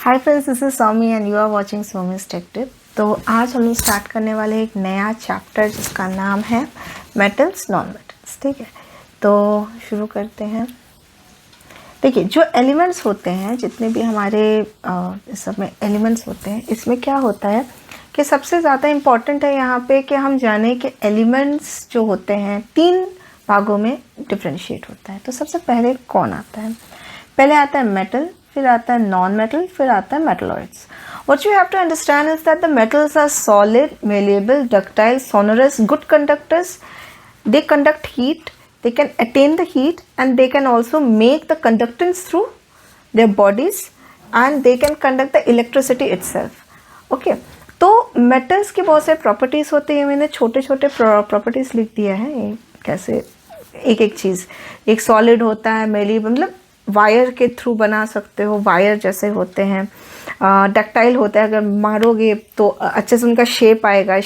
Hi friends, this is Soumi and you are watching Soumi's tech tip. तो आज हम लोग स्टार्ट करने वाले एक नया चैप्टर जिसका नाम है मेटल्स नॉन मेटल्स। ठीक है, तो शुरू करते हैं। देखिए, जो एलिमेंट्स होते हैं, जितने भी हमारे इस सब में एलिमेंट्स होते हैं, इसमें क्या होता है कि सबसे ज़्यादा इम्पॉर्टेंट है यहाँ पे कि हम जाने कि एलिमेंट्स जो होते हैं 3 भागों में डिफ्रेंशिएट होता है। तो सबसे पहले कौन आता है? पहले आता है मेटल, फिर आता है नॉन मेटल, फिर आता है metalloids. What you have to understand is that the metals are solid, malleable, ductile, sonorous, good conductors. They conduct heat, they can attain the heat, and they can also make the conductance through their bodies, and they can conduct the electricity itself. Okay, तो metals की बहुत सारी properties होती हैं। मैंने छोटे छोटे properties लिख दिया है, कैसे एक एक चीज़। एक सॉलिड होता है, मेलेबल मतलब वायर के थ्रू बना सकते हो, वायर जैसे होते हैं। डक्टाइल होता है, अगर मारोगे तो अच्छे से उनका शेप आएगा।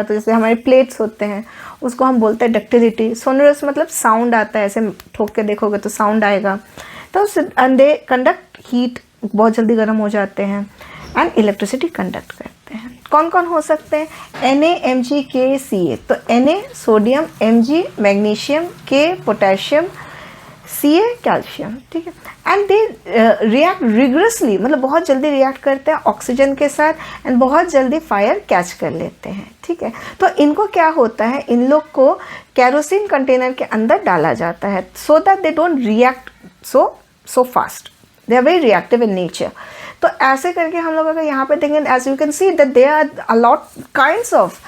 तो जैसे हमारे प्लेट्स होते हैं, उसको हम बोलते हैं डक्टिलिटी। सोनरस मतलब साउंड आता है, ऐसे ठोक के देखोगे तो साउंड आएगा। तो दे कंडक्ट हीट, बहुत जल्दी गर्म हो जाते हैं, एंड इलेक्ट्रिसिटी कंडक्ट करते हैं। कौन कौन हो सकते हैं? Na, Mg, K, Ca। तो Na sodium, Mg magnesium, K potassium, Ca calcium. ठीक है, एंड दे रिएक्ट रिगरसली, मतलब बहुत जल्दी रिएक्ट करते हैं ऑक्सीजन के साथ, एंड बहुत जल्दी फायर कैच कर लेते हैं। ठीक है, तो इनको क्या होता है, इन लोग को कैरोसिन कंटेनर के अंदर डाला जाता है so that they don't react so fast. They are very reactive in nature. तो ऐसे करके हम लोग अगर यहाँ पे देखेंगे, as you can see that they are a lot kinds of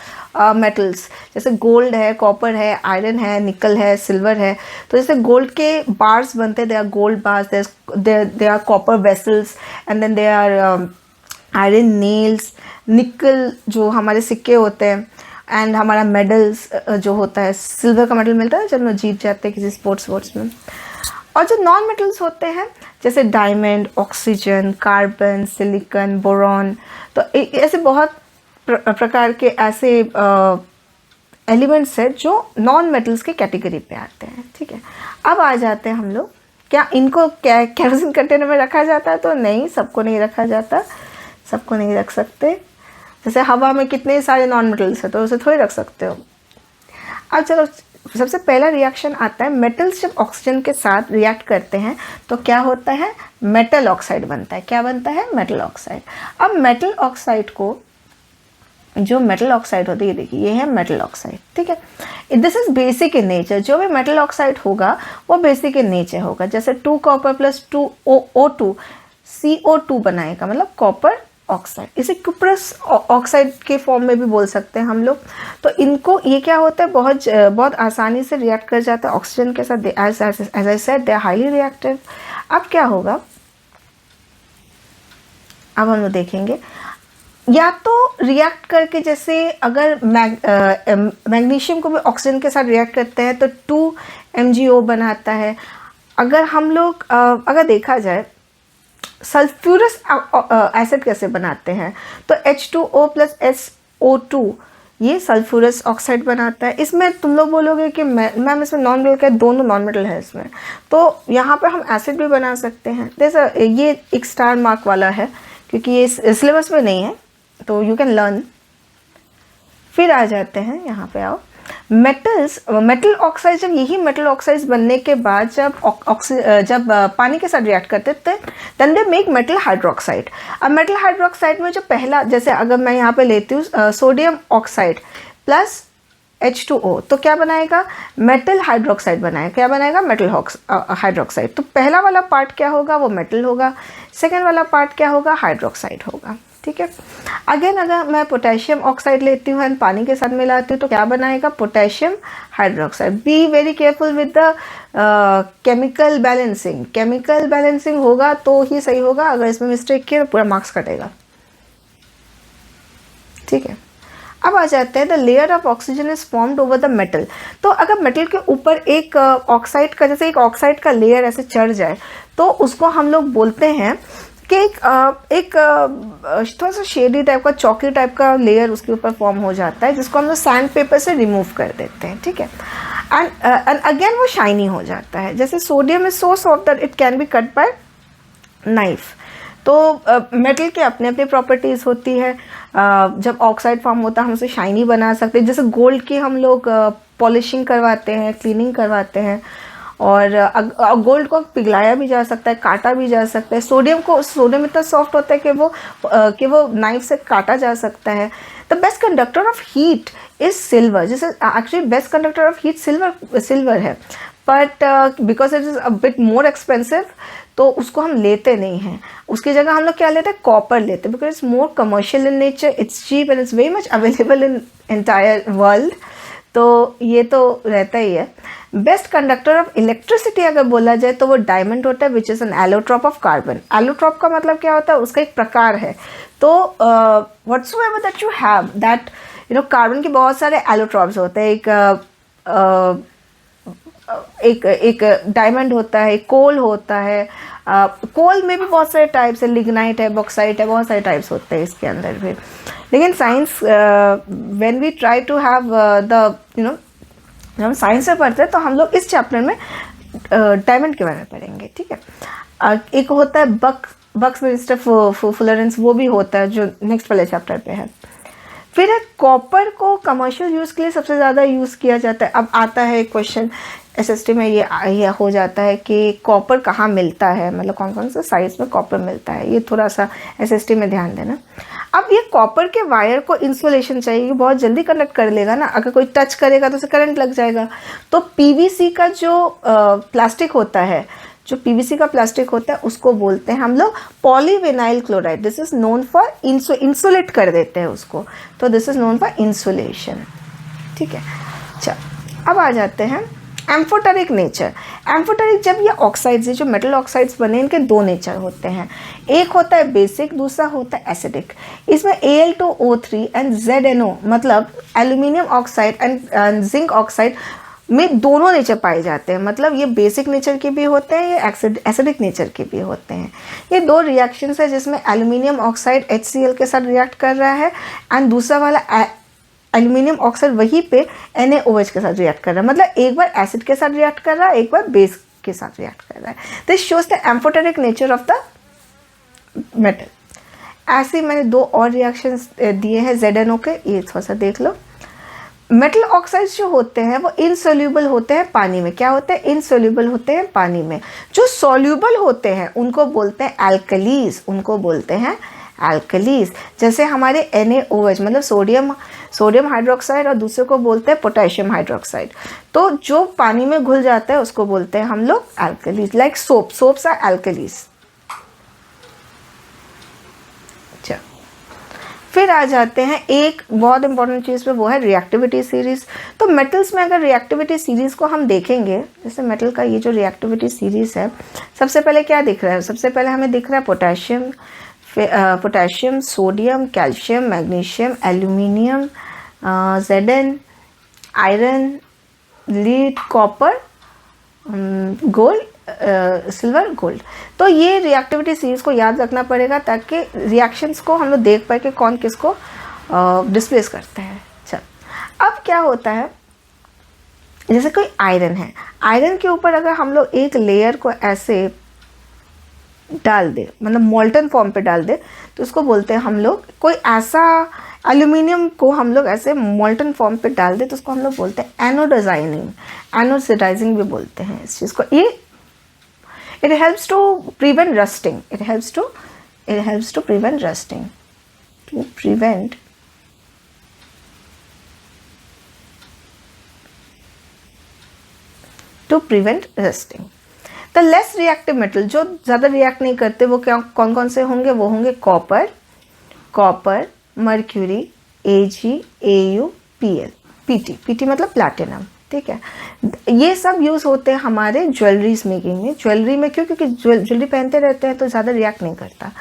metals. जैसे गोल्ड है, कॉपर है, आयरन है, निकल है, सिल्वर है। तो जैसे गोल्ड के बार्स बनते हैं, they are gold bars, they are copper vessels, and then they are iron nails. Nickel जो हमारे सिक्के होते हैं, एंड हमारा मेडल्स जो होता है, सिल्वर का मेडल मिलता है जब हम जीत जाते हैं किसी स्पोर्ट्स में। और जो नॉन मेटल्स होते हैं, जैसे diamond, oxygen, carbon, silicon, boron, तो ऐसे बहुत प्रकार के ऐसे एलिमेंट्स हैं जो नॉन मेटल्स के कैटेगरी पे आते हैं। ठीक है, अब आ जाते हैं हम लोग, क्या इनको कैरोसिन कंटेनर में रखा जाता है? तो नहीं, सबको नहीं रखा जाता, सबको नहीं रख सकते। जैसे हवा में कितने सारे नॉन मेटल्स हैं, तो उसे थोड़ी रख सकते हो। अब चलो, सबसे पहला रिएक्शन आता है, मेटल्स जब ऑक्सीजन के साथ रिएक्ट करते हैं तो क्या होता है? मेटल ऑक्साइड बनता है। क्या बनता है? Metal oxide. अब मेटल ऑक्साइड को, जो मेटल ऑक्साइड होती है, देखिए ये है मेटल ऑक्साइड। ठीक है, this is basic in nature. जो भी मेटल ऑक्साइड होगा वो बेसिक इन नेचर होगा। जैसे 2 कॉपर प्लस 2 O2 CO2 बनाएगा, मतलब कॉपर ऑक्साइड। इसे क्यूप्रस ऑक्साइड के फॉर्म में भी बोल सकते हैं हम लोग। तो इनको, ये क्या होता है, बहुत आसानी से रिएक्ट कर जाता है ऑक्सीजन के साथ। As I said, they are highly reactive. अब क्या होगा, अब हम लोग देखेंगे, या तो रिएक्ट करके, जैसे अगर मैग्नीशियम को भी ऑक्सीजन के साथ रिएक्ट करते हैं तो 2MgO बनाता है। अगर हम लोग अगर देखा जाए सल्फ्यूरस एसिड कैसे बनाते हैं, तो H2O प्लस SO2 ये सल्फ्यूरस ऑक्साइड बनाता है। इसमें तुम लोग बोलोगे कि मैम इसमें नॉन मेटल का, दोनों नॉन मेटल है इसमें, तो यहाँ पे हम एसिड भी बना सकते हैं। जैसे ये एक स्टार मार्क वाला है क्योंकि ये सिलेबस में नहीं है, तो यू कैन लर्न। फिर आ जाते हैं, यहाँ पे आओ, मेटल ऑक्साइड। जब यही मेटल ऑक्साइड्स बनने के बाद जब पानी के साथ रिएक्ट करते थे, then they make metal hydroxide. अब मेटल हाइड्रोक्साइड में जो पहला, जैसे अगर मैं यहाँ पे लेती हूँ सोडियम ऑक्साइड प्लस H2O, तो क्या बनाएगा? मेटल हाइड्रोक्साइड बनाएगा। क्या बनाएगा? Metal hydroxide. तो पहला वाला पार्ट क्या होगा? वो मेटल होगा। सेकेंड वाला पार्ट क्या होगा? हाइड्रोक्साइड होगा। ठीक है, अगेन अगर मैं पोटेशियम ऑक्साइड लेती हूँ एंड पानी के साथ मिलाती हूँ तो क्या बनाएगा? Potassium hydroxide. Be very careful with the chemical balancing. Chemical balancing होगा तो ही सही होगा, अगर इसमें मिस्टेक किया तो पूरा मार्क्स कटेगा। ठीक है, अब आ जाते हैं, the layer of oxygen is formed over the metal. तो अगर मेटल के ऊपर एक ऑक्साइड का, जैसे एक ऑक्साइड का लेयर ऐसे चढ़ जाए, तो उसको हम लोग बोलते हैं कि एक थोड़ा सा शेडी टाइप का, चॉकलेट टाइप का लेयर उसके ऊपर फॉर्म हो जाता है, जिसको हम लोग सैंड पेपर से रिमूव कर देते हैं। ठीक है, एंड अगेन वो शाइनी हो जाता है। जैसे sodium is so soft that it can be cut by knife. तो मेटल की अपने अपने प्रॉपर्टीज़ होती है। जब ऑक्साइड फॉर्म होता है हम उसे शाइनी बना सकते हैं, जैसे गोल्ड की हम लोग पॉलिशिंग करवाते हैं, क्लीनिंग करवाते हैं, और गोल्ड को पिघलाया भी जा सकता है, काटा भी जा सकता है। सोडियम इतना सॉफ्ट होता है कि वो नाइफ से काटा जा सकता है। The best conductor of heat is silver, जैसे actually best conductor of heat silver है, but because it is a bit more expensive, तो उसको हम लेते नहीं हैं। उसकी जगह हम लोग क्या लेते हैं, कॉपर लेते हैं, because it's more commercial in nature, it's cheap and it's very much available in entire world. तो ये तो रहता ही है। बेस्ट कंडक्टर ऑफ इलेक्ट्रिसिटी अगर बोला जाए तो वो डायमंड होता है, which is an allotrope of carbon. Allotrope का मतलब क्या होता है, उसका एक प्रकार है। तो whatsoever that you have that carbon के बहुत सारे एलोट्रॉप्स होते हैं। एक डायमंड होता है, कोल होता है। कोल में भी बहुत सारे टाइप्स है, लिग्नाइट है, बॉक्साइट है, बहुत सारे टाइप्स होते हैं इसके अंदर भी। लेकिन science when we try to have the जब हम साइंस में पढ़ते हैं तो हम लोग इस चैप्टर में डायमंड के बारे में पढ़ेंगे, ठीक है। एक होता है बक्स मिस्टर फुलरेंस, वो भी होता है जो नेक्स्ट वाले चैप्टर पे है। फिर कॉपर को कमर्शियल यूज़ के लिए सबसे ज़्यादा यूज़ किया जाता है। अब आता है क्वेश्चन एसएसटी में, ये हो जाता है कि कॉपर कहाँ मिलता है, मतलब कौन कौन से साइज में कॉपर मिलता है, ये थोड़ा सा एसएसटी में ध्यान देना। अब ये कॉपर के वायर को इंसुलेशन चाहिए, बहुत जल्दी कंडक्ट कर लेगा ना, अगर कोई टच करेगा तो उसे करंट लग जाएगा। तो पीवीसी का जो प्लास्टिक होता है, जो पीवीसी का प्लास्टिक होता है उसको बोलते हैं हम लोग polyvinyl chloride. This is known for insulate कर देते हैं उसको, तो this is known for insulation, ठीक है। चल अब आ जाते हैं एम्फोटेरिक नेचर। एम्फोटेरिक, जब ये ऑक्साइड्स है, जो मेटल ऑक्साइड्स बने, इनके दो नेचर होते हैं। एक होता है बेसिक, दूसरा होता है एसिडिक। इसमें Al2O3 एंड ZNO मतलब aluminium oxide and zinc oxide में दोनों नेचर पाए जाते हैं। मतलब ये बेसिक नेचर के भी होते हैं, ये एसिडिक नेचर के भी होते हैं। ये दो रिएक्शंस है जिसमें एल्यूमिनियम ऑक्साइड HCl के साथ रिएक्ट कर रहा है एंड दूसरा वाला एल्यूमिनियम ऑक्साइड वहीं पे NaOH के साथ रिएक्ट कर रहा है। मतलब एक बार एसिड के साथ रिएक्ट कर रहा है, एक बार बेस के साथ रिएक्ट कर रहा है। This shows the amphoteric nature of the metal. ऐसे मैंने दो और रिएक्शंस दिए हैं ZNO के, ये थोड़ा सा देख लो। मेटल ऑक्साइड्स जो होते हैं वो इनसोल्यूबल होते हैं पानी में। क्या होते हैं, इनसोल्यूबल होते हैं पानी में। जो सोल्यूबल होते हैं उनको बोलते हैं एल्कलीज, उनको बोलते हैं एल्कलीज। जैसे हमारे NaOH मतलब सोडियम हाइड्रोक्साइड, और दूसरे को बोलते हैं पोटेशियम हाइड्रोक्साइड। तो जो पानी में घुल जाता है उसको बोलते हैं हम लोग alkalis, like soaps are alkalis. फिर आ जाते हैं एक बहुत इंपॉर्टेंट चीज़ पे, वो है रिएक्टिविटी सीरीज़। तो मेटल्स में अगर रिएक्टिविटी सीरीज़ को हम देखेंगे, जैसे मेटल का ये जो रिएक्टिविटी सीरीज़ है, सबसे पहले क्या दिख रहा है, सबसे पहले हमें दिख रहा है potassium, sodium, calcium, magnesium, aluminium, Zn, iron, lead, copper, gold, silver, gold. तो ये रिएक्टिविटी सीरीज को याद रखना पड़ेगा ताकि रिएक्शंस को हम लोग देख पाए कि कौन किसको डिस्प्लेस करता है। चल अब क्या होता है, जैसे कोई आयरन है, आयरन के ऊपर अगर हम लोग एक लेयर को ऐसे डाल दे, मतलब मोल्टन फॉर्म पे डाल दे, तो उसको बोलते हैं हम लोग, कोई ऐसा एल्यूमिनियम को हम लोग ऐसे मोल्टन फॉर्म पे डाल दे तो उसको हम लोग बोलते हैं एनोडाइजिंग, एनोडाइजिंग भी बोलते हैं इस चीज़ को। ये it helps to prevent rusting, it helps to prevent rusting, to prevent rusting। तो लेस रिएक्टिव मेटल, जो ज़्यादा रिएक्ट नहीं करते, वो क्या कौन कौन से होंगे, वो होंगे copper, mercury, Ag, Au, Pl, Pt मतलब प्लैटिनम, ठीक है। ये सब यूज़ होते हैं हमारे ज्वेलरीज मेकिंग में। ज्वेलरी में क्यों, क्योंकि ज्वेलरी पहनते रहते हैं तो ज़्यादा रिएक्ट नहीं करता।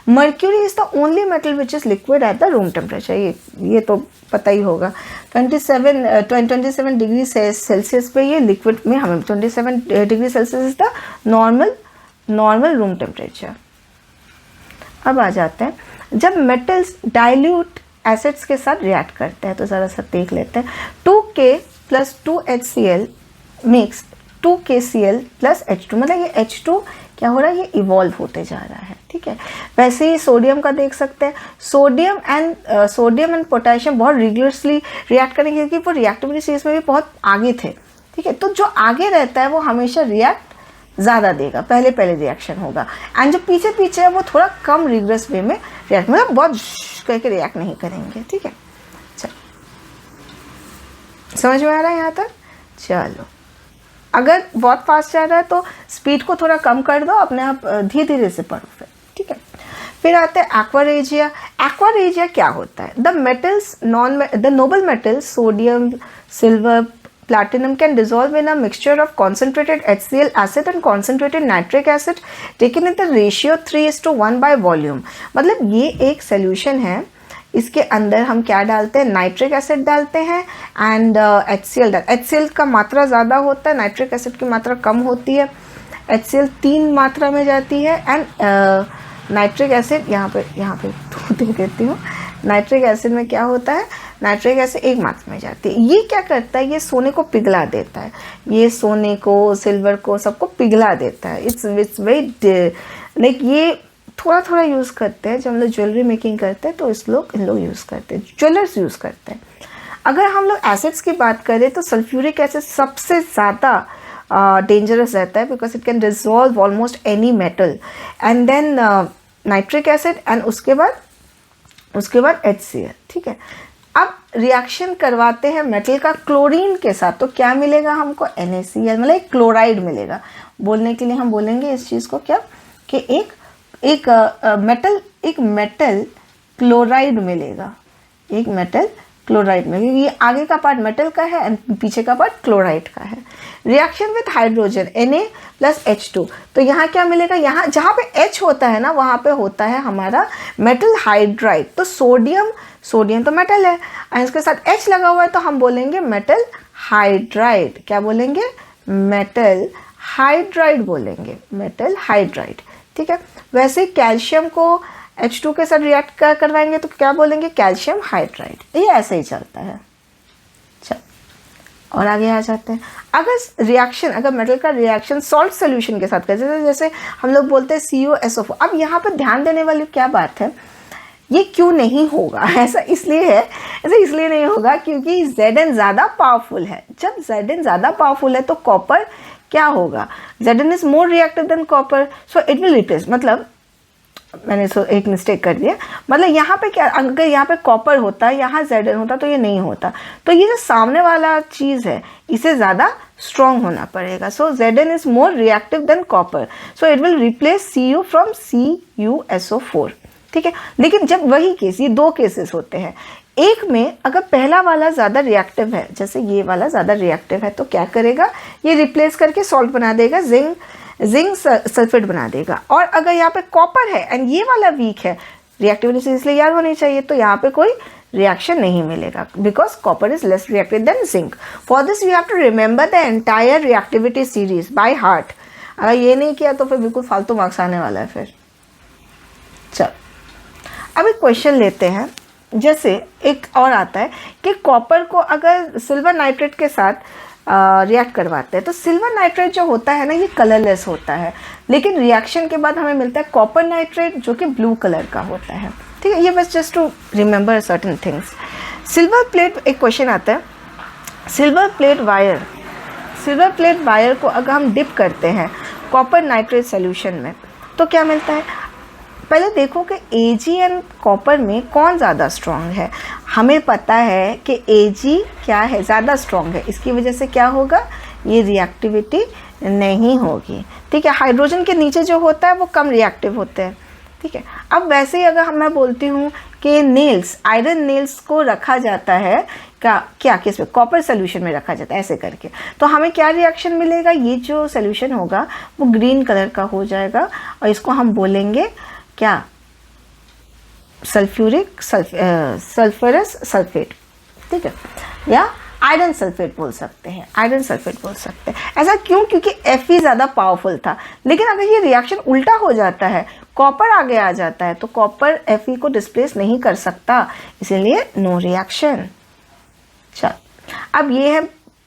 Mercury is the only metal which is liquid at the room temperature, ये तो पता ही होगा। 27 डिग्री सेल्सियस पे ये लिक्विड में, हमें 27 degree Celsius is the normal room temperature. अब आ जाते हैं जब मेटल्स डाइल्यूट एसिड्स के साथ रिएक्ट करते हैं, तो ज़रा सा देख लेते हैं। 2K + 2HCl mix 2KCl + H2, मतलब ये H2 क्या हो रहा है, ये इवॉल्व होते जा रहा है। ठीक है। वैसे ही सोडियम का देख सकते हैं, सोडियम एंड पोटेशियम बहुत रिगुलसली रिएक्ट करेंगे क्योंकि वो रिएक्टिविटी सीरीज में भी बहुत आगे थे, ठीक है। तो जो आगे रहता है वो हमेशा रिएक्ट ज़्यादा देगा, पहले रिएक्शन होगा, एंड जो पीछे पीछे है वो थोड़ा कम रिगरस वे में रिएक्ट, मतलब बहुत करके रिएक्ट नहीं करेंगे, ठीक है। चलो समझ में आ रहा है यहाँ तक? चलो अगर बहुत फास्ट जा रहा है तो स्पीड को थोड़ा कम कर दो, अपने आप धीरे धीरे से पढ़ो फिर, ठीक है। फिर आते हैं एक्वारेजिया। एक्वारेजिया क्या होता है? The noble metals sodium, silver, platinum can dissolve in a mixture of concentrated HCl acid and concentrated nitric acid taken in the ratio 3:1 by volume। मतलब ये एक solution है, इसके अंदर हम क्या डालते हैं? नाइट्रिक एसिड डालते हैं एंड HCl का मात्रा ज़्यादा होता है, नाइट्रिक एसिड की मात्रा कम होती है। HCl 3 मात्रा में जाती है एंड नाइट्रिक एसिड यहाँ पे दे देती हूँ। नाइट्रिक एसिड में क्या होता है? नाइट्रिक एसिड 1 मात्रा में जाती है। ये क्या करता है? ये सोने को पिघला देता है, ये सोने को, सिल्वर को, सबको पिघला देता है। इट्स वेरी लाइक ये थोड़ा थोड़ा यूज़ करते हैं जब हम लोग ज्वेलरी मेकिंग करते हैं, तो इन लोग यूज़ करते हैं, ज्वेलर्स यूज़ करते हैं। अगर हम लोग एसिड्स की बात करें तो सल्फ्यूरिक एसिड सबसे ज़्यादा डेंजरस रहता है because it can dissolve almost any metal, and then nitric acid and उसके बाद HCl, ठीक है। अब रिएक्शन करवाते हैं मेटल का क्लोरीन के साथ, तो क्या मिलेगा हमको? NaCl, मतलब एक क्लोराइड मिलेगा। बोलने के लिए हम बोलेंगे इस चीज़ को क्या, कि एक मेटल क्लोराइड मिलेगा, एक मेटल क्लोराइड में, क्योंकि ये आगे का पार्ट मेटल का है एंड पीछे का पार्ट क्लोराइड का है। रिएक्शन विथ हाइड्रोजन Na+H2, तो यहाँ क्या मिलेगा? यहाँ जहाँ पे H होता है ना, वहाँ पे होता है हमारा मेटल हाइड्राइड। तो सोडियम तो मेटल है और इसके साथ H लगा हुआ है, तो हम बोलेंगे मेटल हाइड्राइड। क्या बोलेंगे? मेटल हाइड्राइड बोलेंगे, मेटल हाइड्राइड, ठीक है। वैसे कैल्शियम को H2 के साथ रिएक्ट करवाएंगे तो क्या बोलेंगे? Calcium hydride. ये ऐसे ही चलता है। चल और आगे आ जाते हैं। अगर मेटल का रिएक्शन सॉल्ट सोल्यूशन के साथ करें, जैसे हम लोग बोलते हैं CuSO4। अब यहाँ पर ध्यान देने वाली क्या बात है, ये क्यों नहीं होगा? ऐसा इसलिए नहीं होगा क्योंकि Zn ज़्यादा पावरफुल है। जब Zn ज़्यादा पावरफुल है तो कॉपर क्या होगा? Zn is more reactive than copper, so it will replace. मतलब मैंने एक मिस्टेक कर दिया, मतलब यहाँ पे क्या, अगर यहाँ पे कॉपर होता, यहाँ Zn होता तो ये नहीं होता। तो ये जो सामने वाला चीज़ है इसे ज़्यादा स्ट्रॉन्ग होना पड़ेगा। सो Zn is more reactive than copper, so it will replace Cu from CuSO4, ठीक है। लेकिन जब वही केस, ये 2 केसेस होते हैं, एक में अगर पहला वाला ज़्यादा रिएक्टिव है, जैसे ये वाला ज़्यादा रिएक्टिव है, तो क्या करेगा? ये रिप्लेस करके सॉल्ट बना देगा, जिंक सल्फेट बना देगा। और अगर यहाँ पे कॉपर है एंड ये वाला वीक है, रिएक्टिविटी से इसलिए याद होनी चाहिए, तो यहाँ पे कोई रिएक्शन नहीं मिलेगा because copper is less reactive than zinc. For this you have to remember the entire reactivity series by heart. अगर ये नहीं किया तो फिर बिल्कुल फालतू मार्क्स आने वाला है फिर। चल अब एक क्वेश्चन लेते हैं। जैसे एक और आता है कि कॉपर को अगर सिल्वर नाइट्रेट के साथ रिएक्ट करवाते हैं, तो सिल्वर नाइट्रेट जो होता है ना, ये कलरलेस होता है, लेकिन रिएक्शन के बाद हमें मिलता है कॉपर नाइट्रेट जो कि ब्लू कलर का होता है, ठीक है। ये बस just to remember certain things. Silver plate, एक क्वेश्चन आता है, सिल्वर प्लेट वायर को अगर हम डिप करते हैं कॉपर नाइट्रेट सोल्यूशन में, तो क्या मिलता है? पहले देखो कि Ag एंड कॉपर में कौन ज़्यादा स्ट्रॉन्ग है। हमें पता है कि Ag क्या है? ज़्यादा स्ट्रॉन्ग है। इसकी वजह से क्या होगा? ये रिएक्टिविटी नहीं होगी, ठीक है। हाइड्रोजन के नीचे जो होता है वो कम रिएक्टिव होते हैं, ठीक है। अब वैसे ही अगर मैं बोलती हूँ कि नेल्स, आयरन नेल्स को रखा जाता है क्या किस में? कॉपर सोल्यूशन में रखा जाता है, ऐसे करके, तो हमें क्या रिएक्शन मिलेगा? ये जो सोल्यूशन होगा वो ग्रीन कलर का हो जाएगा और इसको हम बोलेंगे क्या? सल्फरस सल्फेट, ठीक है, या आयरन सल्फेट बोल सकते हैं, ऐसा क्यों? क्योंकि Fe ज़्यादा पावरफुल था। लेकिन अगर ये रिएक्शन उल्टा हो जाता है, कॉपर आगे आ जाता है, तो कॉपर Fe को डिस्प्लेस नहीं कर सकता, इसीलिए नो रिएक्शन। चल अब ये है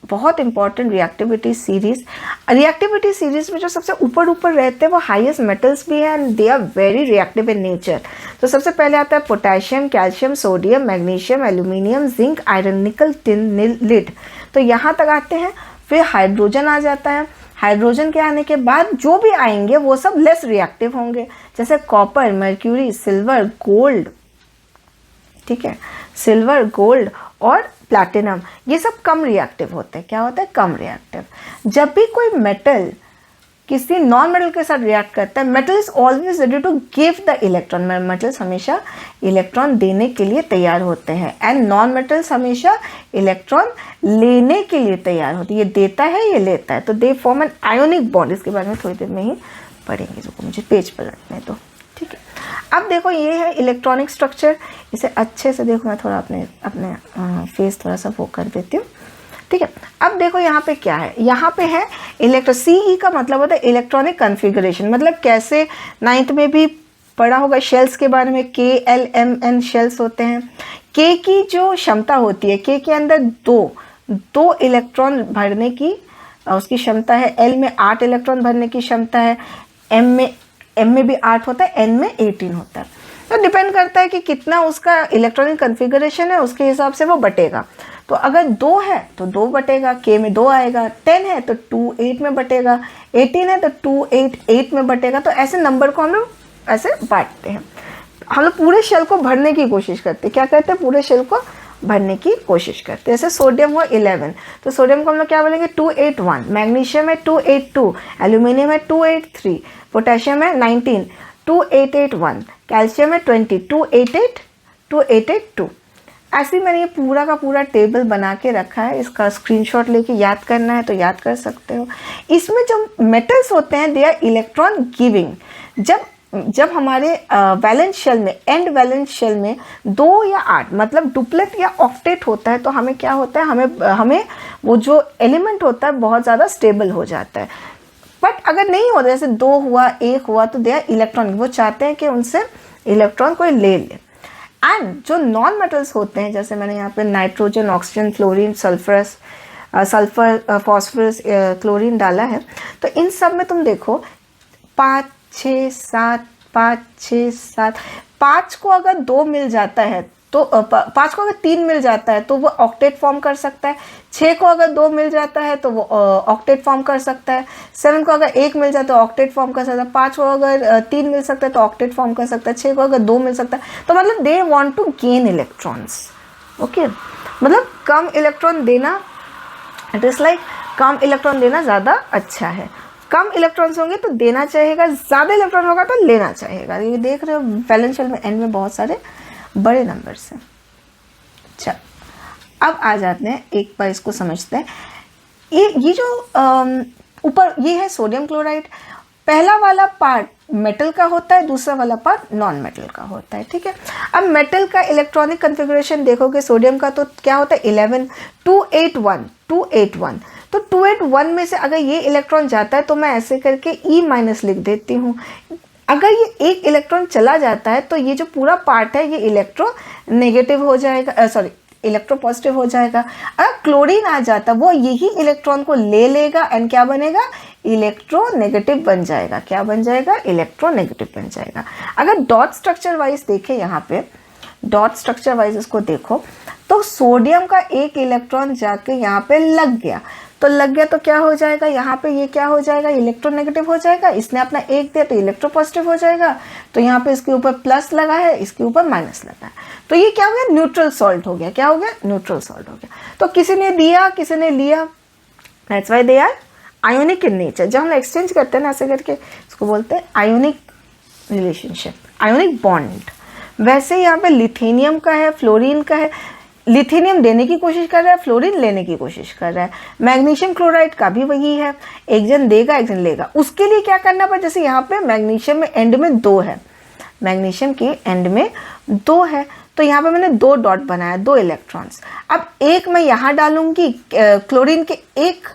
बहुत important reactivity series. Reactivity series में जो सबसे ऊपर ऊपर रहते हैं वो हाईएस्ट मेटल्स भी हैं and they are very reactive in nature. तो सबसे पहले आता है potassium, calcium, sodium, magnesium, aluminium, zinc, iron, nickel, tin, lead. तो यहाँ तक आते हैं। फिर हाइड्रोजन आ जाता है। हाइड्रोजन के आने के बाद जो भी आएंगे वो सब लेस रिएक्टिव होंगे, जैसे कॉपर, मर्क्यूरी, सिल्वर, गोल्ड, ठीक है, सिल्वर, गोल्ड और प्लैटिनम, ये सब कम रिएक्टिव होते हैं। क्या होता है? कम रिएक्टिव। जब भी कोई मेटल किसी नॉन मेटल के साथ रिएक्ट करता है, metal is always ready to give the electron. Metals हमेशा इलेक्ट्रॉन देने के लिए तैयार होते हैं एंड नॉन मेटल्स हमेशा इलेक्ट्रॉन लेने के लिए तैयार होते हैं। ये देता है, ये लेता है, तो they form an ionic bond. इसके बारे में थोड़ी देर में ही पढ़ेंगे, जो मुझे पेज पलटने तो, ठीक है। अब देखो ये है इलेक्ट्रॉनिक स्ट्रक्चर। इसे अच्छे से देखो, मैं थोड़ा अपने फेस थोड़ा सा वो कर देती हूँ, ठीक है। अब देखो यहाँ पे क्या है, यहाँ पे है सीई का मतलब होता है इलेक्ट्रॉनिक कॉन्फ़िगरेशन। मतलब कैसे 9th में भी पढ़ा होगा शेल्स के बारे में, KLMN शेल्स होते हैं। के की जो क्षमता होती है, के के अंदर दो इलेक्ट्रॉन भरने की उसकी क्षमता है। L में 8 इलेक्ट्रॉन भरने की क्षमता है। M में भी 8 होता है, N में 18 होता है। तो डिपेंड करता है कि कितना उसका इलेक्ट्रॉनिक कॉन्फ़िगरेशन है, उसके हिसाब से वो बटेगा। तो अगर 2 है तो 2 बटेगा, K में 2 आएगा। 10 है तो 2 8 में बटेगा, 18 है तो 2 8 8 में बटेगा। तो ऐसे नंबर को हम लोग ऐसे बांटते हैं। हम लोग पूरे शेल को भरने की कोशिश करते हैं। क्या करते हैं? पूरे शेल को भरने की कोशिश करते हैं। जैसे सोडियम हुआ 11, तो सोडियम को हम लोग क्या बोलेंगे? 281। मैग्नीशियम है 282, एल्यूमिनियम है 283, पोटेशियम है 19, 2881, कैल्शियम है 20, 288, 2882। ऐसे मैंने ये पूरा का पूरा टेबल बना के रखा है। इसका स्क्रीनशॉट लेके याद करना है तो याद कर सकते हो। इसमें जो मेटल्स होते हैं दे आर इलेक्ट्रॉन गिविंग। जब हमारे वैलेंस शेल में, एंड वैलेंस शेल में 2 या 8 मतलब डुप्लेट या ऑक्टेट होता है, तो हमें क्या होता है, हमें वो जो एलिमेंट होता है बहुत ज़्यादा स्टेबल हो जाता है। बट अगर नहीं होता, जैसे 2 हुआ, 1 हुआ, तो दे आर इलेक्ट्रॉन, वो चाहते हैं कि उनसे इलेक्ट्रॉन कोई ले ले। एंड जो नॉन मेटल्स होते हैं, जैसे मैंने यहाँ पे nitrogen, oxygen, fluorine, sulphur, phosphorus, chlorine डाला है। तो इन सब में तुम देखो 5 6 7, 5 6 7, 5 को अगर 2 मिल जाता है तो 5 को अगर 3 मिल जाता है तो वो ऑक्टेट फॉर्म कर सकता है। 6 को अगर 2 मिल जाता है तो वो ऑक्टेट फॉर्म कर सकता है। 7 को अगर 1 मिल जाता है तो ऑक्टेट फॉर्म कर सकता है। 5 को अगर 3 मिल सकता है तो ऑक्टेट फॉर्म कर सकता है। 6 को अगर 2 मिल सकता है, तो मतलब they want to gain electrons. Okay, मतलब कम इलेक्ट्रॉन देना, इट इज़ लाइक कम इलेक्ट्रॉन देना ज़्यादा अच्छा है। कम इलेक्ट्रॉन्स होंगे तो देना चाहेगा, ज़्यादा इलेक्ट्रॉन होगा तो लेना चाहेगा। ये देख रहे हो वैलेंस शेल में एंड में बहुत सारे बड़े नंबर्स हैं। अच्छा, अब आ जाते हैं, एक बार इसको समझते हैं। ये जो ऊपर ये है सोडियम क्लोराइड। पहला वाला पार्ट मेटल का होता है, दूसरा वाला पार्ट नॉन मेटल का होता है, ठीक है। अब मेटल का इलेक्ट्रॉनिक कॉन्फ़िगरेशन देखोगे, सोडियम का तो क्या होता है 11, 281। तो 281 में से अगर ये इलेक्ट्रॉन जाता है तो मैं ऐसे करके E- लिख देती हूँ। अगर ये एक इलेक्ट्रॉन चला जाता है तो ये जो पूरा पार्ट है ये इलेक्ट्रो नेगेटिव हो जाएगा, इलेक्ट्रो पॉजिटिव हो जाएगा। अगर क्लोरीन आ जाता वो यही इलेक्ट्रॉन को ले लेगा एंड क्या बनेगा? इलेक्ट्रो नेगेटिव बन जाएगा। क्या बन जाएगा? इलेक्ट्रो नेगेटिव बन जाएगा। अगर डॉट स्ट्रक्चर वाइज देखें, यहाँ पे डॉट स्ट्रक्चर वाइज इसको देखो, तो सोडियम का एक इलेक्ट्रॉन जाके यहाँ पे लग गया, तो क्या हो जाएगा? यहाँ पे ये क्या हो जाएगा? इलेक्ट्रोनेगेटिव हो जाएगा। इसने अपना 1 दिया तो इलेक्ट्रो पॉजिटिव हो जाएगा। तो यहाँ पे इसके ऊपर प्लस लगा है, इसके ऊपर माइनस लगा है, तो ये क्या हो गया? न्यूट्रल सॉल्ट हो गया। क्या हो गया? न्यूट्रल सॉल्ट हो गया। तो किसी ने दिया, किसी ने लिया, that's why they are ionic in nature. जब हम एक्सचेंज करते हैं ना ऐसे करके, इसको बोलते हैं आयोनिक रिलेशनशिप, आयोनिक बॉन्ड। वैसे यहाँ पे लिथेनियम का है, फ्लोरीन का है। लिथेनियम देने की कोशिश कर रहा है, फ्लोरीन लेने की कोशिश कर रहा है। मैग्नीशियम क्लोराइड का भी वही है, एक जन देगा एक जन लेगा। उसके लिए क्या करना पड़ा? जैसे यहाँ पे मैग्नीशियम में एंड में 2 है, मैग्नीशियम के एंड में 2 है, तो यहाँ पे मैंने 2 डॉट बनाया, 2 इलेक्ट्रॉन्स। अब एक मैं यहाँ डालूंगी, क्लोरीन के एक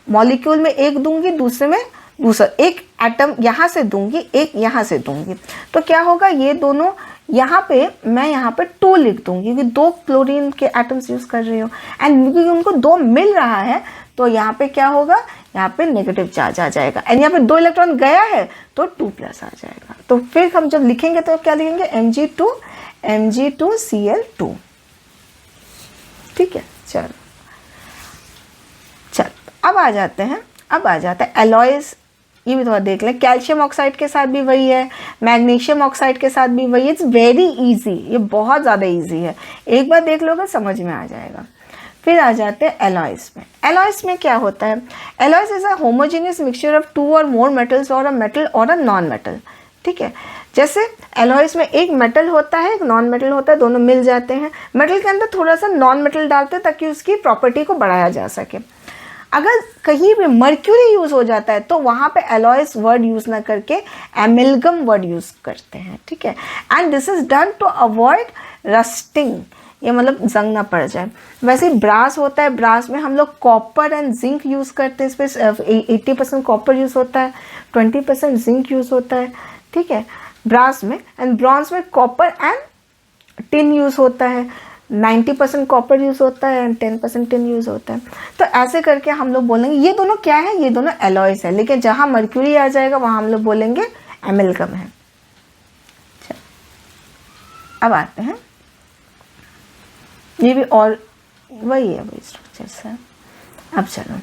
मॉलिक्यूल में एक दूंगी, दूसरे में दूसरा, एक एटम यहाँ से दूंगी, एक यहाँ से दूंगी, तो क्या होगा? ये दोनों यहाँ पे मैं यहाँ पे 2 लिख दूँगी क्योंकि 2 क्लोरीन के एटम्स यूज़ कर रही हूँ, एंड क्योंकि उनको 2 मिल रहा है तो यहाँ पे क्या होगा, यहाँ पे नेगेटिव चार्ज आ जाएगा, एंड यहाँ पे 2 इलेक्ट्रॉन गया है तो 2+ आ जाएगा। तो फिर हम जब लिखेंगे तो क्या लिखेंगे, Mg2Cl2। ठीक है, चलो अब आ जाते हैं, एलॉयज। ये भी थोड़ा देख लें, कैल्शियम ऑक्साइड के साथ भी वही है, मैग्नीशियम ऑक्साइड के साथ भी वही है। इट्स वेरी इजी, ये बहुत ज़्यादा इजी है, एक बार देख लोगे समझ में आ जाएगा। फिर आ जाते हैं एलॉयज में। एलॉयज में क्या होता है, alloys is a homogeneous mixture of 2 और मोर मेटल्स और अ मेटल और अ नॉन मेटल। ठीक है, जैसे एलॉयज में एक मेटल होता है, एक नॉन मेटल होता है, दोनों मिल जाते हैं। मेटल के अंदर थोड़ा सा नॉन मेटल डालते हैं ताकि उसकी प्रॉपर्टी को बढ़ाया जा सके। अगर कहीं भी मर्क्यूरी यूज़ हो जाता है तो वहाँ पे एलॉयज वर्ड यूज़ ना करके एमलगम वर्ड यूज़ करते हैं। ठीक है, and this is done to avoid rusting, ये मतलब जंग ना पड़ जाए। वैसे ब्रास होता है, ब्रास में हम लोग कॉपर एंड जिंक यूज़ करते हैं, इस पर 80% कॉपर यूज़ होता है, 20% जिंक यूज़ होता है। ठीक है, ब्रास में। एंड ब्रॉन्ज में कॉपर एंड टिन यूज़ होता है, 90% कॉपर यूज़ होता है एंड 10% टिन यूज़ होता है। तो ऐसे करके हम लोग बोलेंगे ये दोनों क्या है, ये दोनों एलॉयज है, लेकिन जहाँ मर्क्यूरी आ जाएगा वहाँ हम लोग बोलेंगे एमलगम है। अब आते हैं, ये भी और वही है, वही स्ट्रक्चर्स है। अब चलो,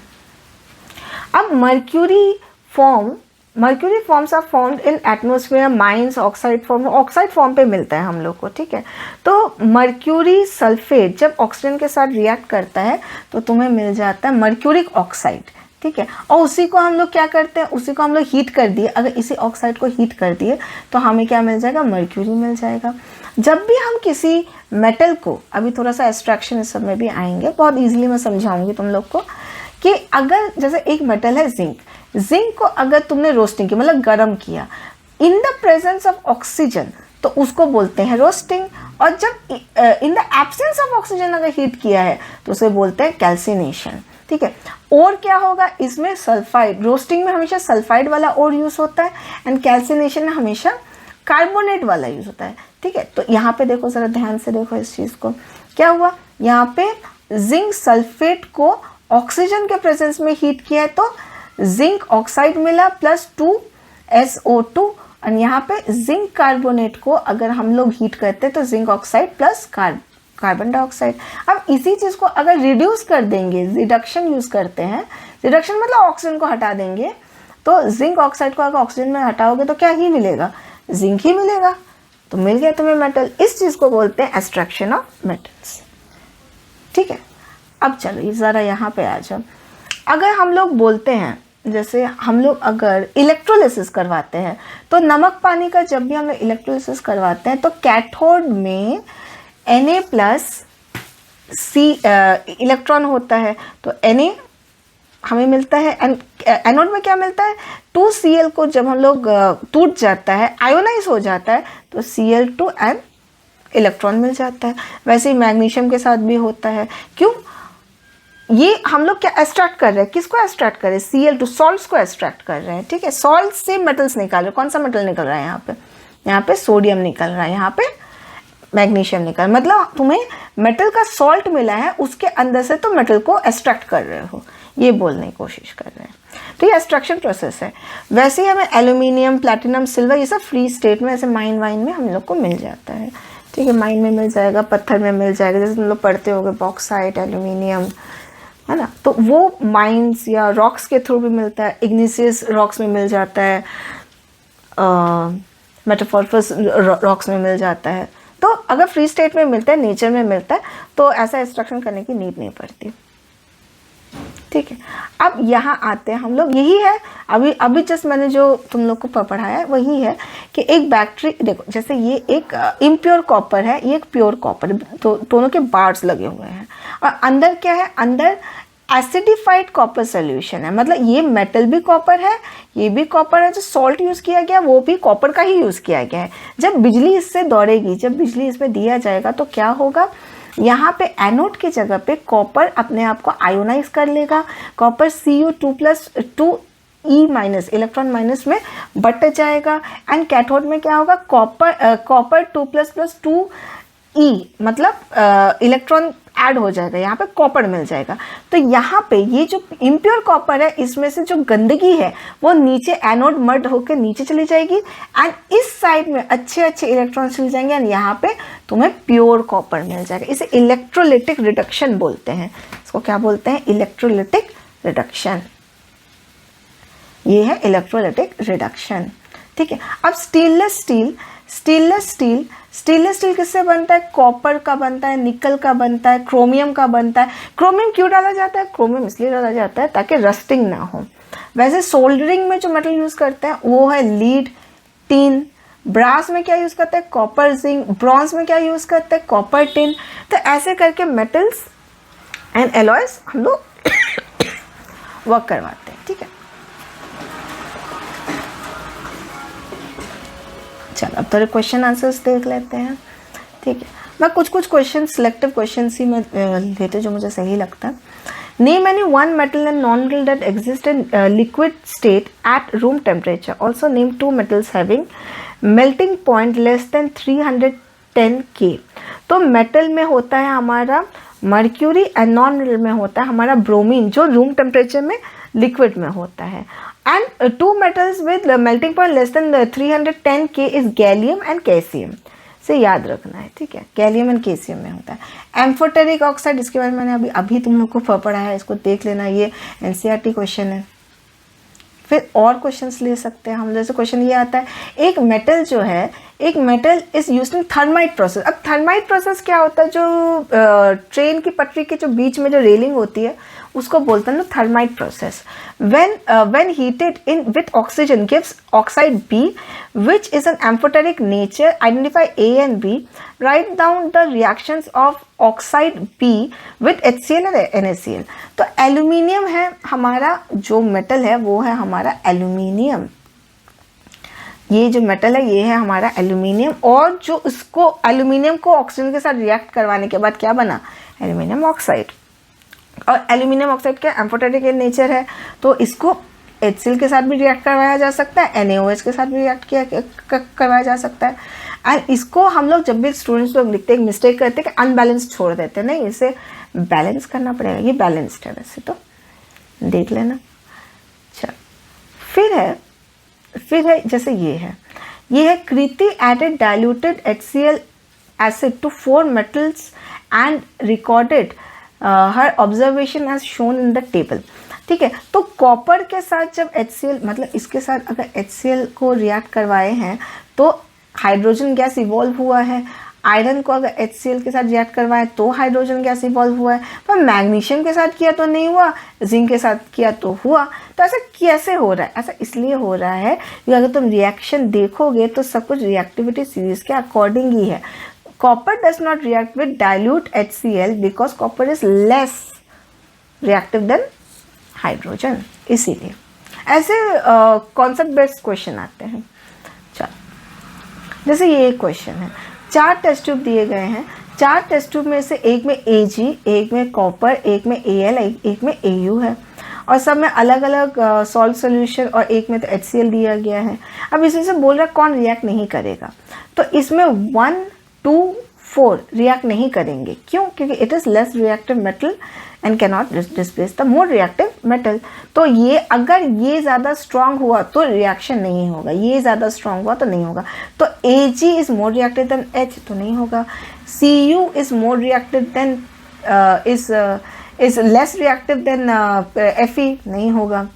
अब mercury forms are formed in atmosphere, mines, oxide form पे मिलता है हम लोग को। ठीक है, तो मर्क्यूरी सल्फेट जब ऑक्सीजन के साथ रिएक्ट करता है तो तुम्हें मिल जाता है मर्क्यूरिक ऑक्साइड। ठीक है, और उसी को हम लोग क्या करते हैं, उसी को हम लोग हीट कर दिए, अगर इसी ऑक्साइड को हीट कर दिए तो हमें क्या मिल जाएगा, मर्क्यूरी मिल जाएगा। जब भी हम किसी मेटल को, अभी थोड़ा सा एब्स्ट्रैक्शन इस सब में भी आएंगे, बहुत ईजिली मैं समझाऊंगी तुम लोग को, कि अगर जैसे एक मेटल है जिंक को अगर तुमने रोस्टिंग की मतलब गर्म किया in the presence of oxygen तो उसको बोलते हैं रोस्टिंग, और जब in the absence of oxygen अगर हीट किया है तो उसे बोलते हैं कैल्सिनेशन। ठीक है, और क्या होगा इसमें, सल्फाइड। रोस्टिंग में हमेशा सल्फाइड वाला और यूज होता है एंड कैल्सिनेशन में हमेशा कार्बोनेट वाला यूज होता है। ठीक है, तो यहाँ पे देखो, जरा ध्यान से देखो इस चीज को, क्या हुआ यहाँ पे, जिंक सल्फेट को ऑक्सीजन के प्रेजेंस में हीट किया है तो जिंक ऑक्साइड मिला प्लस 2SO2, और यहाँ पे जिंक कार्बोनेट को अगर हम लोग हीट करते हैं तो zinc oxide plus carbon dioxide. अब इसी चीज को अगर रिड्यूस कर देंगे, रिडक्शन यूज करते हैं, रिडक्शन मतलब ऑक्सीजन को हटा देंगे, तो जिंक ऑक्साइड को अगर ऑक्सीजन में हटाओगे तो क्या ही मिलेगा, जिंक ही मिलेगा, तो मिल गया तुम्हें मेटल। इस चीज को बोलते हैं एक्सट्रैक्शन ऑफ मेटल्स। ठीक है, अब चलो ये ज़रा यहाँ पे आ जाओ। अगर हम लोग बोलते हैं, जैसे हम लोग अगर इलेक्ट्रोलिसिस करवाते हैं तो नमक पानी का जब भी हम लोग इलेक्ट्रोलिसिस करवाते हैं तो कैथोड में Na+C इलेक्ट्रॉन होता है, तो Na हमें मिलता है, एंड एनोड में क्या मिलता है, 2Cl को जब हम लोग टूट जाता है, आयोनाइज हो जाता है, तो Cl2 एंड इलेक्ट्रॉन मिल जाता है। वैसे ही मैग्नीशियम के साथ भी होता है। क्यों, ये हम लोग क्या एक्सट्रैक्ट कर रहे हैं, किसको एक्सट्रैक्ट कर रहे हैं, Cl2 सॉल्ट्स को एक्सट्रैक्ट कर रहे हैं। ठीक है, सॉल्ट से मेटल्स निकाल रहे हैं। कौन सा मेटल निकल रहा है यहाँ पे सोडियम निकल रहा है, यहाँ पे मैग्नीशियम निकल, मतलब तुम्हें मेटल का सॉल्ट मिला है, उसके अंदर से तो मेटल को एक्सट्रैक्ट कर रहे हो, ये बोलने की कोशिश कर रहे हैं। तो ये एक्सट्रैक्शन प्रोसेस है। वैसे ही हमें एल्यूमिनियम, प्लैटिनम, सिल्वर ये सब फ्री स्टेट में ऐसे माइन वाइन में हम लोग को मिल जाता है। ठीक है, माइन में मिल जाएगा, पत्थर में मिल जाएगा, जैसे तुम लोग पढ़ते होगे बॉक्साइट, एल्यूमिनियम, है ना, तो वो माइंस या रॉक्स के थ्रू भी मिलता है। इग्निशियस रॉक्स में मिल जाता है, मेटामॉर्फस रॉक्स में मिल जाता है। तो अगर फ्री स्टेट में मिलता है, नेचर में मिलता है, तो ऐसा एक्सट्रैक्शन करने की नीड नहीं पड़ती। ठीक है, अब यहाँ आते हैं हम लोग, यही है अभी जस्ट मैंने जो तुम लोग को पढ़ाया है वही है कि एक बैटरी, देखो जैसे ये एक इम्प्योर कॉपर है, ये एक प्योर कॉपर है, तो दोनों के बार्स लगे हुए हैं, और अंदर क्या है, अंदर एसिडिफाइड कॉपर सोल्यूशन है, मतलब ये मेटल भी कॉपर है, ये भी कॉपर है, जो सॉल्ट यूज़ किया गया वो भी कॉपर का ही यूज़ किया गया है। जब बिजली इससे दौड़ेगी, जब बिजली इसमें दिया जाएगा तो क्या होगा, यहाँ पे एनोड की जगह पे कॉपर अपने आप को आयोनाइज कर लेगा, copper Cu2+2 E minus, electron minus में बट जाएगा। एंड कैथोड में क्या होगा, कॉपर 2++2 ई, मतलब इलेक्ट्रॉन ऐड हो जाएगा, यहाँ पे कॉपर मिल जाएगा। तो यहाँ पे ये जो इम्प्योर कॉपर है, इसमें से जो गंदगी है वो नीचे एनोड मर्ड होकर नीचे चली जाएगी एंड इस साइड में अच्छे अच्छे इलेक्ट्रॉन्स मिल जाएंगे एंड यहाँ पे तुम्हें प्योर कॉपर मिल जाएगा। इसे इलेक्ट्रोलिटिक रिडक्शन बोलते हैं। इसको क्या बोलते हैं, इलेक्ट्रोलिटिक रिडक्शन। ये है इलेक्ट्रोलिटिक रिडक्शन, ठीक है। अब स्टेनलेस स्टील किससे बनता है, कॉपर का बनता है, निकल का बनता है, क्रोमियम का बनता है। क्रोमियम क्यों डाला जाता है, क्रोमियम इसलिए डाला जाता है ताकि रस्टिंग ना हो। वैसे सोल्डरिंग में जो मेटल यूज़ करते हैं वो है लीड, टिन। ब्रास में क्या यूज़ करते हैं, कॉपर जिंक। ब्रॉन्ज में क्या यूज़ करते हैं, कॉपर टिन। तो ऐसे करके मेटल्स एंड एलॉयज हम लोग वर्क करवाते हैं, ठीक है। चलो अब थोड़े क्वेश्चन आंसर्स देख लेते हैं, ठीक है। मैं कुछ क्वेश्चन सिलेक्टिव क्वेश्चन ही मैं लेते जो मुझे सही लगता है। Name any one metal and non metal that exist in liquid state at room temperature. Also name 2 metals having melting point less than 310 K। तो मेटल में होता है हमारा मर्क्यूरी एंड नॉन मेटल में होता है हमारा ब्रोमीन, जो रूम टेम्परेचर में लिक्विड में होता है। And 2 metals with melting point less than 310 K is gallium and caesium, से याद रखना है, ठीक है। गैलियम एंड कैसियम में होता है। एम्फोटेरिक ऑक्साइड, इसके बारे में मैंने अभी तुम लोग को पढ़ा है, इसको देख लेना, ये NCERT क्वेश्चन है। फिर और क्वेश्चंस ले सकते हैं हम, जैसे क्वेश्चन ये आता है, एक मेटल जो है, एक metal is used in thermite process. अब थर्माइट प्रोसेस क्या होता है, जो ट्रेन की पटरी के जो बीच में जो रेलिंग होती है उसको बोलते हैं ना thermite process. When heated in with oxygen gives oxide B which is an amphoteric nature. Identify A and B. Write down the reactions of oxide B with HCl और NaCl। तो एल्यूमिनियम है हमारा, जो मेटल है वो है हमारा aluminium. ये जो मेटल है ये है हमारा एल्यूमिनियम, और जो इसको एल्यूमिनियम को ऑक्सीजन के साथ रिएक्ट करवाने के बाद क्या बना, एल्यूमिनियम ऑक्साइड। और एल्यूमिनियम ऑक्साइड क्या एम्फोटेरिक नेचर है, तो इसको HCl के साथ भी रिएक्ट करवाया जा सकता है, NaOH के साथ भी रिएक्ट करवाया जा सकता है। एंड इसको हम लोग जब भी स्टूडेंट्स लोग लिखते हैं मिस्टेक करते हैं कि अनबैलेंस छोड़ देते हैं, नहीं, इसे बैलेंस करना पड़ेगा। ये बैलेंस्ड है वैसे तो, देख लेना। चल फिर है जैसे ये है Kriti added diluted HCl acid to 4 metals and recorded her observation as shown in the table, ठीक है। तो कॉपर के साथ जब HCl, मतलब इसके साथ अगर HCl को रिएक्ट करवाए हैं तो हाइड्रोजन गैस इवॉल्व हुआ है। आयरन को अगर HCl के साथ रिएक्ट करवाए तो हाइड्रोजन गैस इवॉल्व हुआ है। पर मैग्नीशियम के साथ किया तो नहीं हुआ, जिंक के साथ किया तो हुआ। तो ऐसा कैसे हो रहा है, ऐसा इसलिए हो रहा है कि अगर तुम रिएक्शन देखोगे तो सब कुछ रिएक्टिविटी सीरीज के अकॉर्डिंग ही है। Copper does not react with dilute HCl because copper is less reactive than hydrogen, इसीलिए ऐसे कॉन्सेप्ट बेस्ड क्वेश्चन आते हैं। चलो जैसे ये एक क्वेश्चन है, 4 टेस्ट ट्यूब दिए गए हैं। 4 टेस्ट ट्यूब में से एक में Ag, एक में कॉपर, एक में Al, एक में Au है, और सब में अलग अलग सॉल्ट सोल्यूशन, और एक में तो HCl दिया गया है। अब इसमें से बोल रहा है कौन रिएक्ट नहीं करेगा, तो इसमें 1, 2, 4 रिएक्ट नहीं करेंगे। क्यों, क्योंकि it is less reactive metal and can not displace the more reactive metal. तो ये अगर ये ज़्यादा स्ट्रांग हुआ तो रिएक्शन नहीं होगा, ये ज़्यादा स्ट्रांग हुआ तो नहीं होगा। तो Ag is more reactive than H, तो नहीं होगा। Cu is more reactive than is less reactive then Fe, नहीं होगा,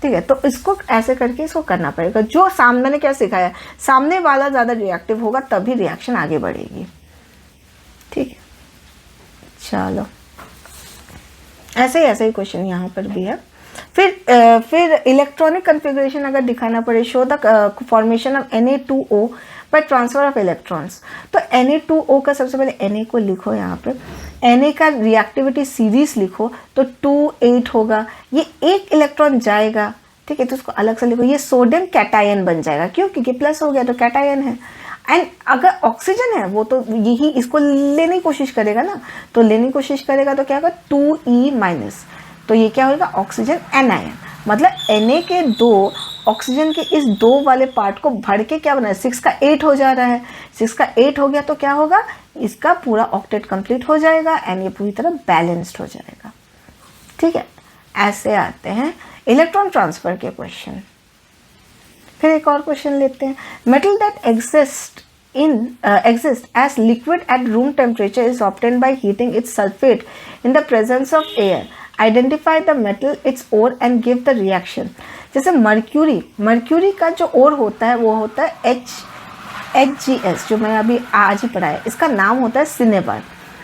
ठीक है। तो इसको ऐसे करके इसको करना पड़ेगा। जो सामने ने क्या सिखाया, सामने वाला ज़्यादा रिएक्टिव होगा तभी रिएक्शन आगे बढ़ेगी, ठीक है। चलो ऐसे ही क्वेश्चन यहाँ पर भी है। फिर इलेक्ट्रॉनिक कन्फिग्रेशन अगर दिखाना पड़े, show the formation of Na2O पर ट्रांसफर ऑफ इलेक्ट्रॉन्स। तो Na2O का सबसे पहले Na को लिखो, यहाँ पे Na का रिएक्टिविटी सीरीज लिखो, तो 2, 8 होगा। ये एक इलेक्ट्रॉन जाएगा, ठीक है, तो उसको अलग से लिखो। ये सोडियम कैटायन बन जाएगा, क्यों, क्योंकि प्लस हो गया तो कैटायन है। एंड अगर ऑक्सीजन है वो तो यही इसको लेने की कोशिश करेगा ना, तो लेने की कोशिश करेगा तो क्या होगा, 2E-, तो ये क्या होगा, ऑक्सीजन एनायन। मतलब Na के 2 ऑक्सीजन के इस 2 वाले पार्ट को भर के क्या बना है, 6 का 8 हो जा रहा है। 6 का 8 हो गया तो क्या होगा, इसका पूरा ऑक्टेट कंप्लीट हो जाएगा एंड ये पूरी तरह बैलेंस्ड हो जाएगा। ठीक है, ऐसे आते हैं इलेक्ट्रॉन ट्रांसफर के क्वेश्चन। फिर एक और क्वेश्चन लेते हैं। Metal that exist as liquid at room temperature is obtained by heating its sulfate in the presence of air. Identify the metal, its ore and give the reaction. जैसे mercury का जो ओर होता है वो होता है HGS, जो मैं अभी आज ही पढ़ाया, इसका नाम होता है सिनेबर।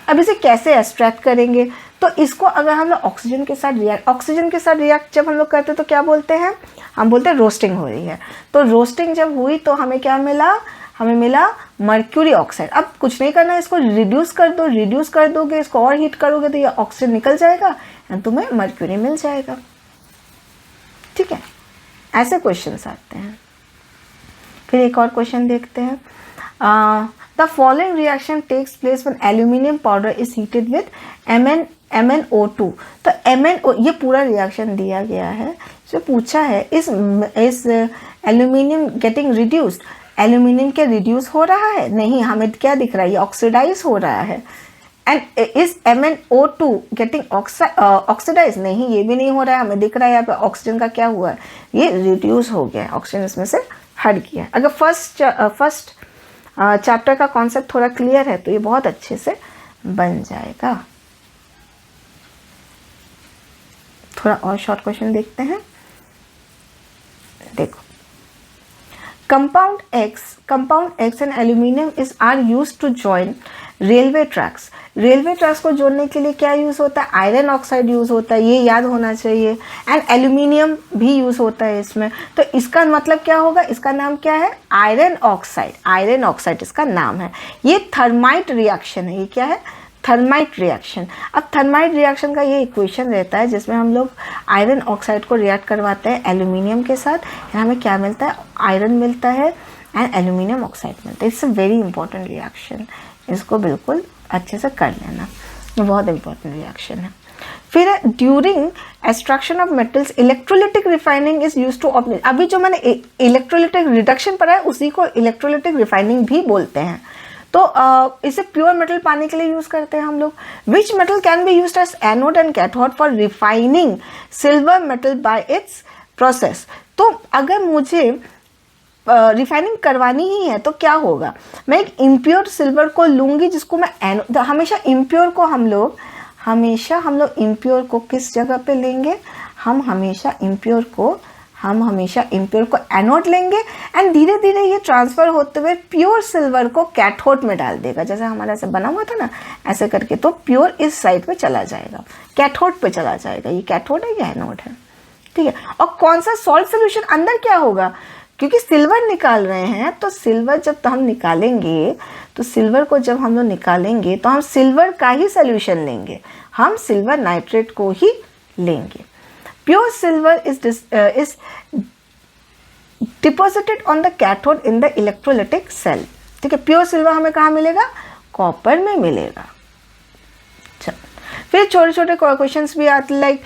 अब इसे कैसे एक्सट्रैक्ट करेंगे, तो इसको अगर हम लोग ऑक्सीजन के साथ रिएक्ट जब हम लोग करते हैं तो क्या बोलते हैं, हम बोलते हैं रोस्टिंग हो रही है। तो रोस्टिंग जब हुई तो हमें क्या मिला, हमें मिला मर्क्यूरी ऑक्साइड। अब कुछ नहीं करना है, इसको रिड्यूस कर दोगे, इसको और हीट करोगे तो ये ऑक्सीजन निकल जाएगा एंड तुम्हें मर्क्यूरी मिल जाएगा। ठीक है, ऐसे क्वेश्चंस आते हैं। फिर एक और क्वेश्चन देखते हैं। The following reaction takes place when aluminium powder is heated with MnO2। तो MnO, ये पूरा रिएक्शन दिया गया है, जो पूछा है इस एल्यूमिनियम गेटिंग रिड्यूस्ड, एल्यूमिनियम क्या रिड्यूस हो रहा है, नहीं, हमें क्या दिख रहा है, ये ऑक्सीडाइज हो रहा है। And is MnO2 getting oxidise, नहीं, ये भी नहीं हो रहा है, हमें दिख रहा है यहाँ पे ऑक्सीजन का क्या हुआ है, ये रिड्यूस हो गया, ऑक्सीजन इसमें से हट गया। अगर फर्स्ट चैप्टर का कॉन्सेप्ट थोड़ा क्लियर है तो ये बहुत अच्छे से बन जाएगा। थोड़ा और शॉर्ट क्वेश्चन देखते हैं। देखो, compound X and aluminium are used to join railway tracks. Railway tracks को जोड़ने के लिए क्या यूज होता है, आयरन ऑक्साइड यूज होता है, ये याद होना चाहिए। एंड एल्यूमिनियम भी यूज होता है इसमें। तो इसका मतलब क्या होगा, इसका नाम क्या है, आयरन ऑक्साइड इसका नाम है। ये थर्माइट रिएक्शन है, ये क्या है, थर्माइट रिएक्शन। अब थर्माइट रिएक्शन का ये इक्वेशन रहता है जिसमें हम लोग आयरन ऑक्साइड को रिएक्ट करवाते हैं एल्यूमिनियम के साथ, हमें क्या मिलता है, आयरन मिलता है एंड एल्यूमिनियम ऑक्साइड मिलता है। It's a very important reaction, इसको बिल्कुल अच्छे से कर लेना, ये बहुत इंपॉर्टेंट रिएक्शन है। फिर during extraction of metals electrolytic refining is used to obtain. अभी जो मैंने इलेक्ट्रोलिटिक रिडक्शन पढ़ा है उसी को इलेक्ट्रोलिटिक रिफाइनिंग भी बोलते हैं। तो इसे प्योर मेटल पाने के लिए यूज करते हैं हम लोग। Which metal can be used as anode and cathode for refining silver metal by its process. तो अगर मुझे रिफाइनिंग करवानी ही है तो क्या होगा, मैं एक इम्प्योर सिल्वर को लूँगी जिसको मैं एनोड, हमेशा इम्प्योर को हम लोग इम्प्योर को किस जगह पे लेंगे, हम हमेशा इम्प्योर को एनोड लेंगे एंड धीरे धीरे ये ट्रांसफर होते हुए प्योर सिल्वर को कैथोड में डाल देगा। जैसे हमारा ऐसे बना हुआ था ना, ऐसे करके, तो प्योर इस साइड पे चला जाएगा, कैथोड पे चला जाएगा। ये कैथोड है, ये एनोड है। ठीक है, और कौन सा सॉल्ट सोल्यूशन अंदर क्या होगा, क्योंकि सिल्वर निकाल रहे हैं, तो सिल्वर जब हम निकालेंगे तो सिल्वर को जब हम लोग निकालेंगे तो हम सिल्वर का ही सोल्यूशन लेंगे, हम सिल्वर नाइट्रेट को ही लेंगे। Pure silver is deposited on the cathode in the electrolytic cell. ठीक है, प्योर सिल्वर हमें कहाँ मिलेगा, कॉपर में मिलेगा। फिर छोटे छोटे क्वेश्चंस भी आते, like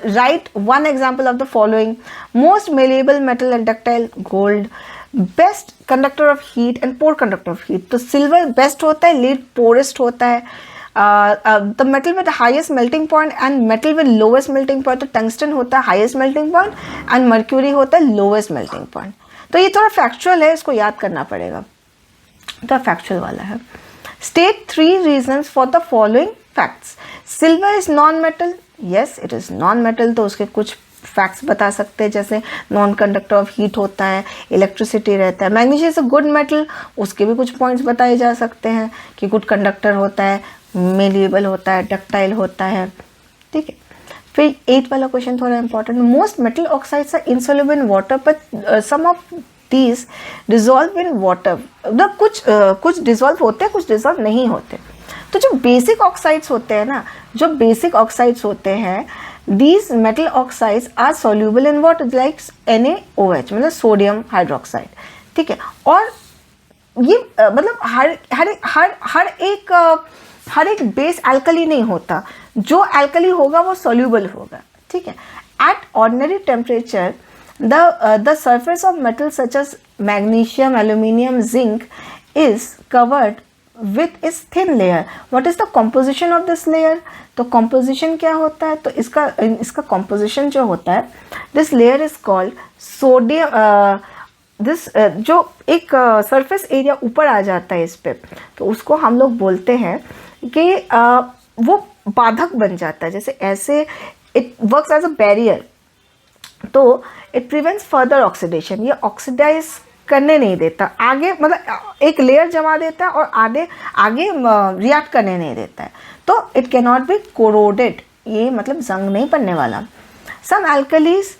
write one example of the following. Most malleable metal and ductile gold, best conductor of heat and poor conductor of heat. तो सिल्वर बेस्ट होता है, लीड पोरेस्ट होता है। The metal with highest melting point and metal with lowest melting point. तो tungsten होता है highest melting point and mercury होता है लोवेस्ट मेल्टिंग पॉइंट। तो ये थोड़ा फैक्चुअल है, इसको याद करना पड़ेगा, तो फैक्चुअल वाला है। State 3 reasons for the following facts. Silver is non-metal. Yes, it is non-metal. तो उसके कुछ फैक्ट्स बता सकते हैं, जैसे नॉन कंडक्टर ऑफ हीट होता है, इलेक्ट्रिसिटी रहता है। Magnesium is a good metal, उसके भी कुछ पॉइंट्स बताए जा सकते हैं कि गुड कंडक्टर होता है, मेलेबल होता है, डक्टाइल होता है। ठीक है, फिर 8 वाला क्वेश्चन थोड़ा important. Most metal oxides are insoluble in water but some of these dissolve in water। कुछ डिजॉल्व होते हैं, कुछ डिजॉल्व नहीं होते। तो जो बेसिक ऑक्साइड्स होते हैं ना, these metal oxides are soluble in water like NaOH, मतलब सोडियम हाइड्रोक्साइड। ठीक है, और ये मतलब हर एक बेस एल्कली नहीं होता, जो एल्कली होगा वो सोल्यूबल होगा। ठीक है, At ordinary temperature, the surface of metals such as magnesium, aluminium, zinc is covered with a thin layer. What is the composition of this layer? तो composition क्या होता है? तो इसका composition जो होता है, this layer is called sodium. जो एक सरफेस एरिया ऊपर आ जाता है इस पे, तो उसको हम लोग बोलते हैं कि वो बाधक बन जाता है. जैसे ऐसे it works as a barrier, तो इट प्रिवेंट्स फर्दर ऑक्सीडेशन. ये ऑक्सीडाइज करने नहीं देता आगे, मतलब एक लेयर जमा देता है और आगे रिएक्ट करने नहीं देता है. तो it can not be corroded, ये मतलब जंग नहीं पड़ने वाला. सम alkalis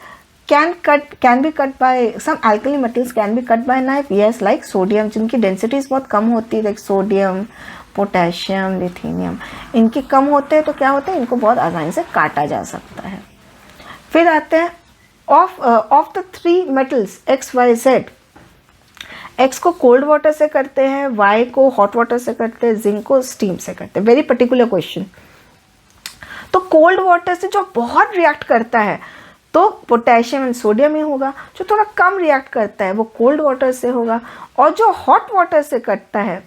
can be cut by some alkali metals can be cut by knife. Yes, like sodium, जिनकी डेंसिटीज बहुत कम होती है, लाइक सोडियम, पोटेशियम, लिथियम, इनकी कम होते हैं तो क्या होता है, इनको बहुत आसानी से काटा जा सकता है. फिर आते हैं of the 3 metals X, Y, Z. X को कोल्ड वाटर से करते हैं, Y को हॉट वाटर से करते हैं, जिंक को स्टीम से करते हैं. Very particular question. तो कोल्ड वाटर से जो बहुत रिएक्ट करता है तो पोटेशियम एंड सोडियम ही होगा. जो थोड़ा कम रिएक्ट करता है वो कोल्ड वाटर से होगा. और जो हॉट वाटर से करता है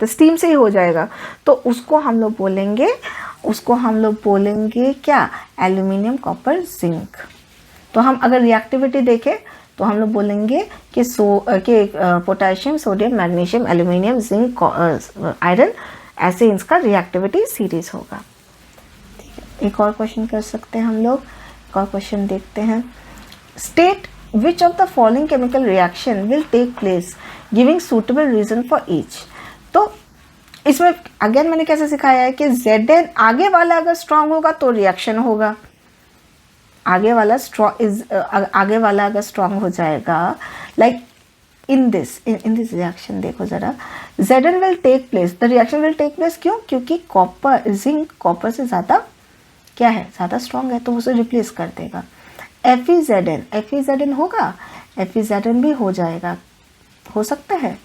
स्टीम से ही हो जाएगा, तो उसको हम लोग बोलेंगे क्या, एल्यूमिनियम, कॉपर, जिंक. तो हम अगर रिएक्टिविटी देखें तो हम लोग बोलेंगे कि potassium, sodium, magnesium, aluminium, zinc, iron, ऐसे इसका रिएक्टिविटी सीरीज होगा. ठीक है, एक और क्वेश्चन कर सकते हैं हम लोग. एक और क्वेश्चन देखते हैं. State which of the following chemical reaction will take place giving suitable reason for each. तो इसमें अगेन मैंने कैसे सिखाया है कि Zn आगे वाला अगर स्ट्रांग होगा तो रिएक्शन होगा. आगे वाला अगर स्ट्रांग हो जाएगा, लाइक इन दिस रिएक्शन देखो जरा, Zn will take place, the reaction will take place. क्यों? क्योंकि जिंक कॉपर से ज़्यादा क्या है, ज़्यादा स्ट्रांग है, तो उसे रिप्लेस कर देगा. FeZn होगा, FeZn भी हो जाएगा, हो सकता है.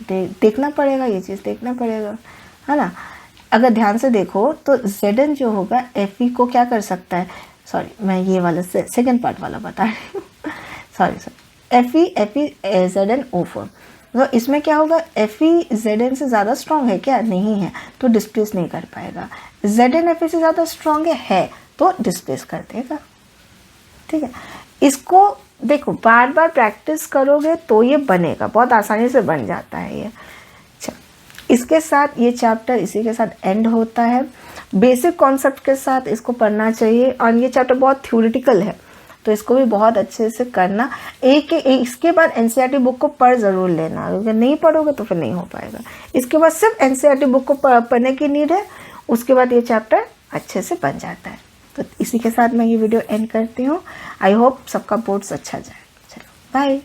देखना पड़ेगा, ये चीज़ देखना पड़ेगा, है ना. अगर ध्यान से देखो तो Zn जो होगा Fe को क्या कर सकता है, सॉरी मैं ये वाला सेकेंड पार्ट वाला बता रही हूँ, सॉरी. FeZnO4. तो इसमें क्या होगा, FeZn से ज़्यादा स्ट्रॉन्ग है क्या, नहीं है, तो डिस्प्लेस नहीं कर पाएगा. Zn Fe से ज़्यादा स्ट्रॉन्ग है तो डिस्प्लेस कर देगा. ठीक है, इसको देखो बार बार प्रैक्टिस करोगे तो ये बनेगा, बहुत आसानी से बन जाता है ये. अच्छा, इसके साथ ये चैप्टर इसी के साथ एंड होता है. बेसिक कॉन्सेप्ट के साथ इसको पढ़ना चाहिए, और ये चैप्टर बहुत थ्योरेटिकल है तो इसको भी बहुत अच्छे से करना. इसके बाद एनसीईआरटी बुक को पढ़ ज़रूर लेना, अगर नहीं पढ़ोगे तो फिर नहीं हो पाएगा. इसके बाद सिर्फ एनसीईआरटी बुक को पढ़ने की नीड है, उसके बाद ये चैप्टर अच्छे से बन जाता है. तो इसी के साथ मैं ये वीडियो एंड करती हूँ. आई होप सबका बोर्ड्स अच्छा जाए. चलो बाय.